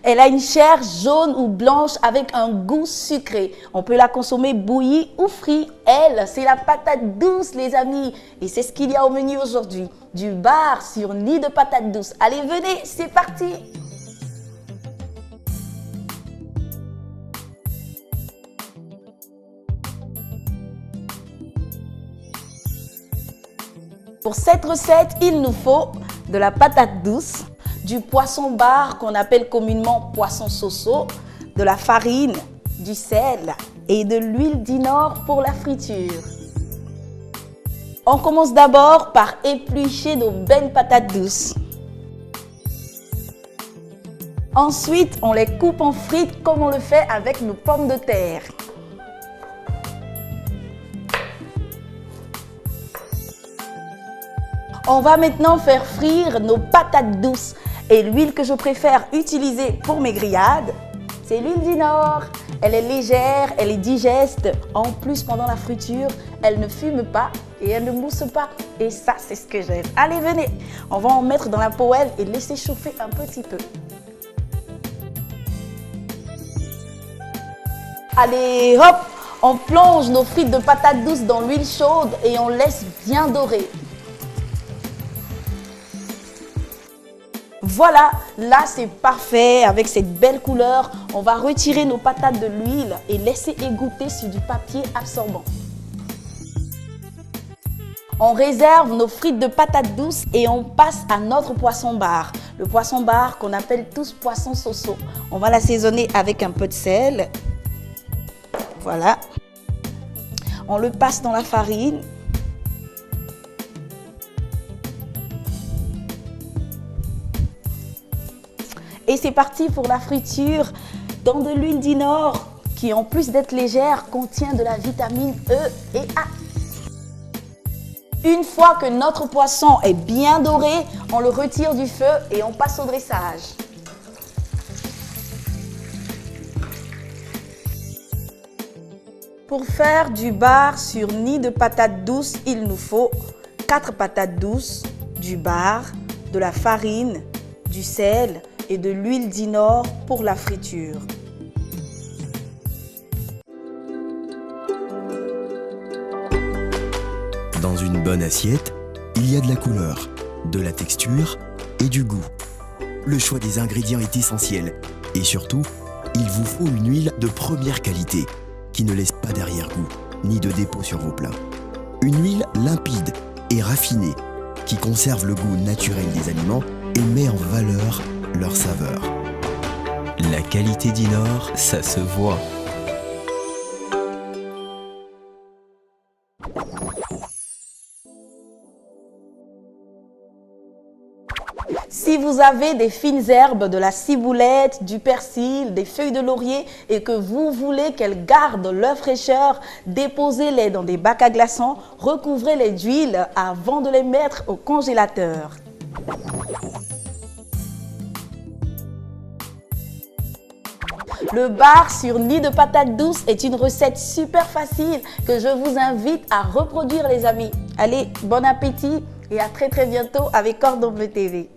Elle a une chair jaune ou blanche avec un goût sucré. On peut la consommer bouillie ou frite. Elle, c'est la patate douce, les amis. Et c'est ce qu'il y a au menu aujourd'hui. Du bar sur nid de patate douce. Allez, venez, c'est parti! Pour cette recette, il nous faut de la patate douce, du poisson bar qu'on appelle communément poisson soso, de la farine, du sel et de l'huile d'inor pour la friture. On commence d'abord par éplucher nos belles patates douces. Ensuite, on les coupe en frites comme on le fait avec nos pommes de terre. On va maintenant faire frire nos patates douces et l'huile que je préfère utiliser pour mes grillades, c'est l'huile d'inor. Elle est légère, elle est digeste. En plus, pendant la friture, elle ne fume pas et elle ne mousse pas. Et ça, c'est ce que j'aime. Allez, venez, on va en mettre dans la poêle et laisser chauffer un petit peu. Allez, hop, on plonge nos frites de patates douces dans l'huile chaude et on laisse bien dorer. Voilà, là c'est parfait avec cette belle couleur. On va retirer nos patates de l'huile et laisser égoutter sur du papier absorbant. On réserve nos frites de patates douces et on passe à notre poisson bar. Le poisson bar qu'on appelle tous poisson soso. On va l'assaisonner avec un peu de sel. Voilà. On le passe dans la farine. Et c'est parti pour la friture dans de l'huile d'inor qui, en plus d'être légère, contient de la vitamine E et A. Une fois que notre poisson est bien doré, on le retire du feu et on passe au dressage. Pour faire du bar sur nid de patates douces, il nous faut 4 patates douces, du bar, de la farine, du sel et de l'huile d'inor pour la friture. Dans une bonne assiette, il y a de la couleur, de la texture et du goût. Le choix des ingrédients est essentiel et surtout, il vous faut une huile de première qualité qui ne laisse pas d'arrière-goût ni de dépôt sur vos plats. Une huile limpide et raffinée qui conserve le goût naturel des aliments et met en valeur leur saveur. La qualité d'Inor, ça se voit. Si vous avez des fines herbes, de la ciboulette, du persil, des feuilles de laurier et que vous voulez qu'elles gardent leur fraîcheur, déposez-les dans des bacs à glaçons, recouvrez-les d'huile avant de les mettre au congélateur. Le bar sur nid de patates douces est une recette super facile que je vous invite à reproduire, les amis. Allez, bon appétit et à très bientôt avec Cordon Bleu TV.